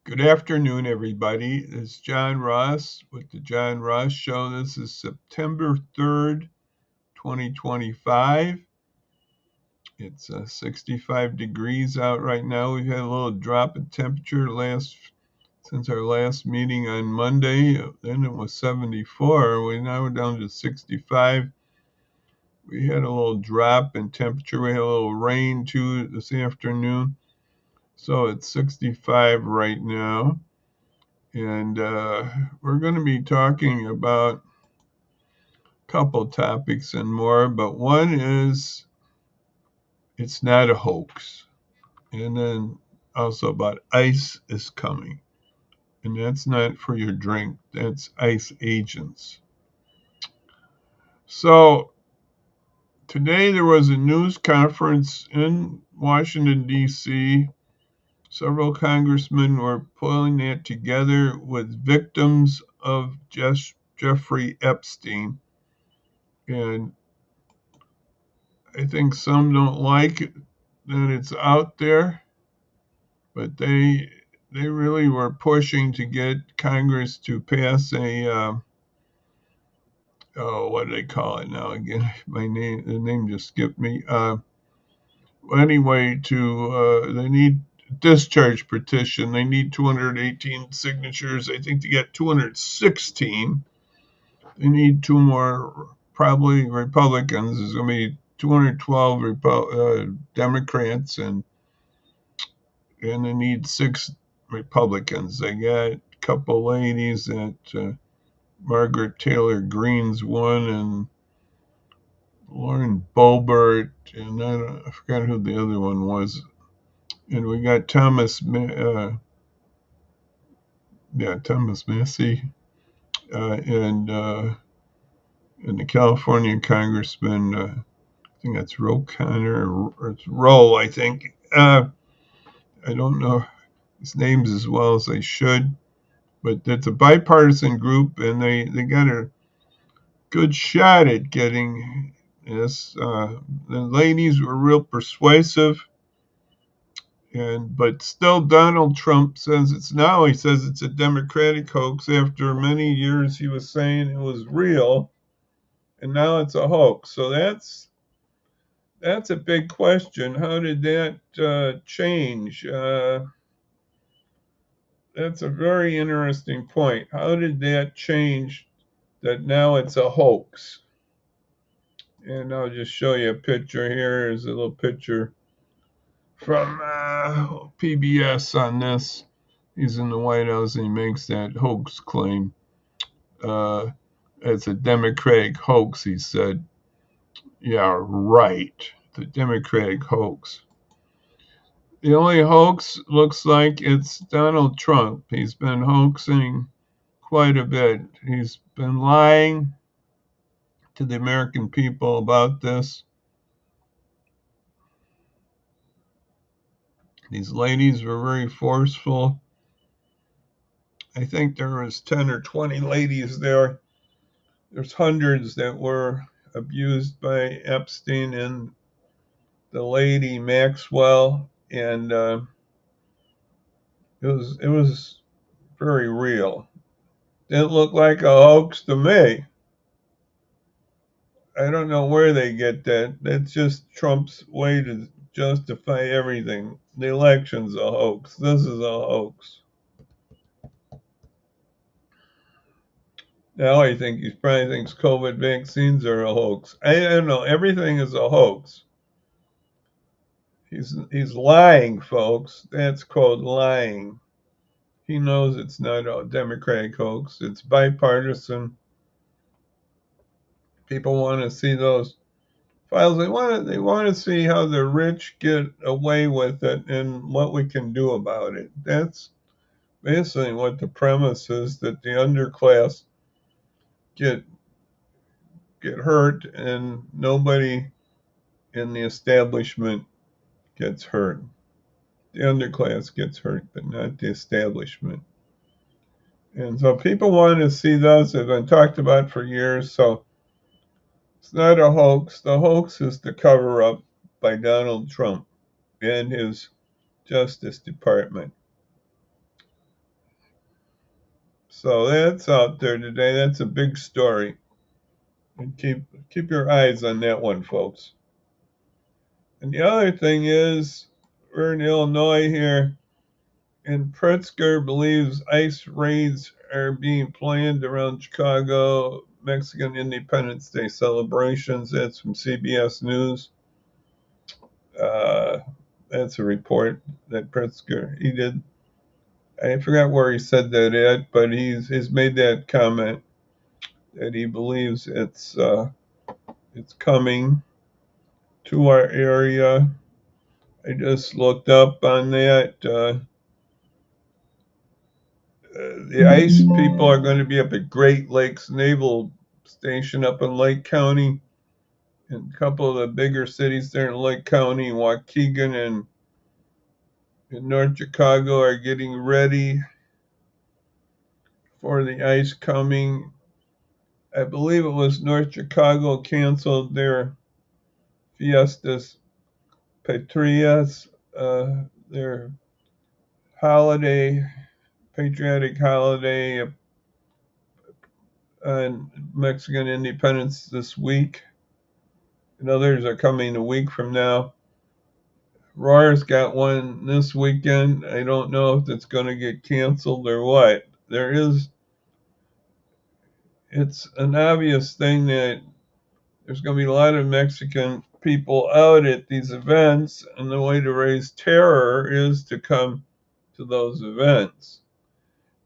Good afternoon, everybody. This is John Ross with the John Ross Show. This is September 3rd, 2025. It's 65 degrees out right now. We've had a little drop in temperature since our last meeting on Monday. Then it was 74. Now we're down to 65. We had a little drop in temperature. We had a little rain too this afternoon. So it's 65 right now. And we're going to be talking about a couple topics and more, but one is it's not a hoax. And then also about ice is coming. And that's not for your drink, that's ice agents. So today there was a news conference in Washington, D.C. Several congressmen were pulling that together with victims of Jeffrey Epstein. And I think some don't like that it's out there, but they really were pushing to get Congress to pass a oh, what do they call it now again? The name just skipped me. Anyway, to they need discharge petition. They need 218 signatures. I think to get 216, they need two more, probably Republicans. There's going to be 212 Democrats and they need six Republicans. They got a couple ladies that Margaret Taylor Greene's one, and Lauren Boebert, and I forgot who the other one was. And we got Thomas Massey, and the California Congressman. I think that's Roe Connor, or it's Roe, I think. I don't know his names as well as I should, but it's a bipartisan group, and they got a good shot at getting this. The ladies were real persuasive, but still Donald Trump says it's now. He says it's a Democratic hoax. After many years, he was saying it was real, and now it's a hoax. So that's a big question. How did that change? That's a very interesting point. How did that change that now it's a hoax? And I'll just show you a picture here. Here's a little picture from PBS on this. He's in the White House and he makes that hoax claim. Uh, it's a Democratic hoax, he said. Yeah, right. The Democratic hoax. The only hoax looks like it's Donald Trump. He's been hoaxing quite a bit. He's been lying to the American people about this. These ladies were very forceful. I think there was 10 or 20 ladies there. There's hundreds that were abused by Epstein and the lady Maxwell, and it was very real. Didn't look like a hoax to me. I don't know where they get that. That's just Trump's way to justify everything. The election's a hoax. This is a hoax. Now I think he probably thinks COVID vaccines are a hoax. I don't know. Everything is a hoax. He's lying, folks. That's called lying. He knows it's not a Democratic hoax. It's bipartisan. People want to see those files. They want to see how the rich get away with it and what we can do about it. That's basically what the premise is, that the underclass get hurt and nobody in the establishment gets hurt. The underclass gets hurt, but not the establishment. And so people want to see those. They've been talked about for years. So it's not a hoax. The hoax is the cover up by Donald Trump and his Justice Department. So that's out there today. That's a big story. And keep your eyes on that one, folks. And the other thing is, we're in Illinois here, and Pritzker believes ICE raids are being planned around Chicago Mexican Independence Day celebrations. That's from CBS News. Uh, that's a report that Pritzker he did. I forgot where he said that at, but he's made that comment that he believes it's coming to our area. I just looked up on that. The ICE people are going to be up at Great Lakes Naval Station up in Lake County, and a couple of the bigger cities there in Lake County, Waukegan and in North Chicago are getting ready for the ICE coming. I believe it was North Chicago canceled their Fiestas Patrias, their holiday, patriotic holiday on Mexican independence this week. And others are coming a week from now. Roar's got one this weekend. I don't know if it's going to get canceled or what. It's an obvious thing that there's going to be a lot of Mexican people out at these events, and the way to raise terror is to come to those events.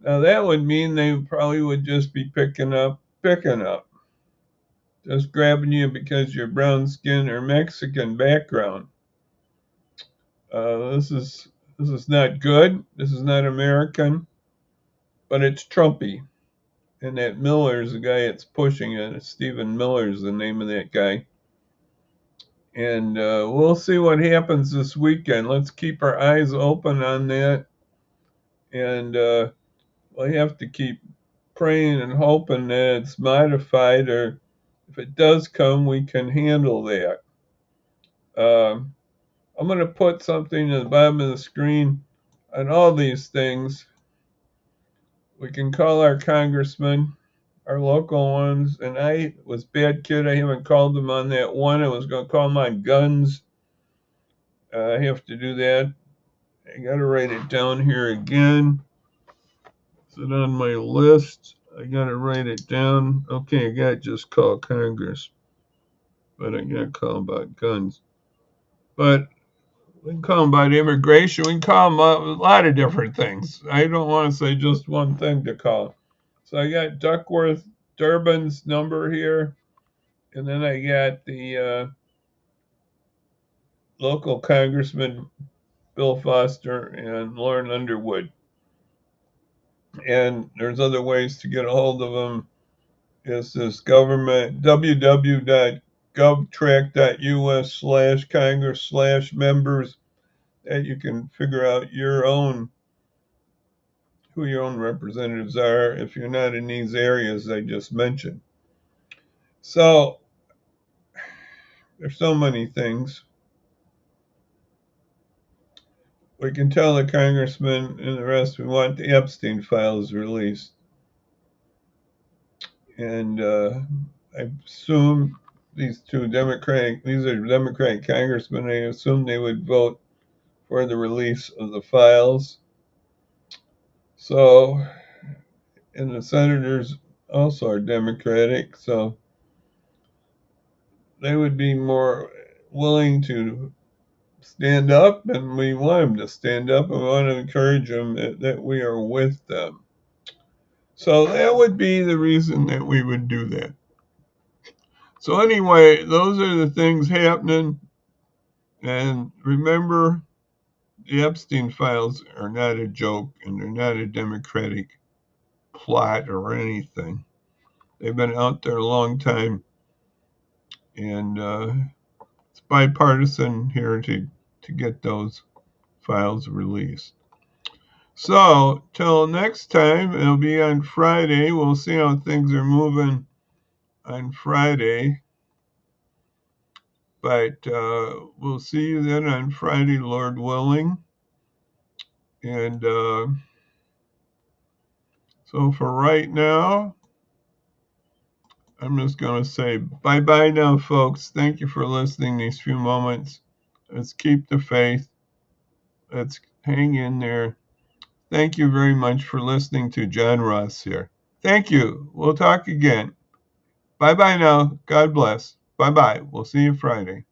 Now, that would mean they probably would just be picking up, just grabbing you because you're brown skin or Mexican background. This is not good. This is not American, but it's Trumpy. And that Miller is the guy that's pushing it. Stephen Miller is the name of that guy. And we'll see what happens this weekend. Let's keep our eyes open on that. And we'll have to keep praying and hoping that it's modified, or if it does come, we can handle that. I'm going to put something at the bottom of the screen on all these things. We can call our congressman, our local ones, and I was bad kid. I haven't called them on that one. I was going to call them on guns. I have to do that. I got to write it down here again. Is it on my list? I got to write it down. Okay, I got to just call Congress, but I got to call about guns. But we can call them about immigration. We can call them a lot of different things. I don't want to say just one thing to call. So I got Duckworth Durbin's number here, and then I got the local Congressman Bill Foster and Lauren Underwood. And there's other ways to get a hold of them. It's this government, www.govtrack.us/Congress/members, that you can figure out who your own representatives are if you're not in these areas I just mentioned. So there's so many things. We can tell the congressman and the rest we want the Epstein files released. And I assume these are Democratic congressmen. I assume they would vote for the release of the files. So, and the senators also are Democratic, so they would be more willing to stand up, and we want them to stand up, and we want to encourage them that we are with them. So that would be the reason that we would do that. So anyway, those are the things happening. And remember, the Epstein files are not a joke, and they're not a Democratic plot or anything. They've been out there a long time, and it's bipartisan here to get those files released. So, till next time, it'll be on Friday. We'll see how things are moving on Friday. But we'll see you then on Friday, Lord willing. And So for right now, I'm just going to say bye-bye now, folks. Thank you for listening these few moments. Let's keep the faith. Let's hang in there. Thank you very much for listening to John Ross here. Thank you. We'll talk again. Bye-bye now. God bless. Bye-bye. We'll see you Friday.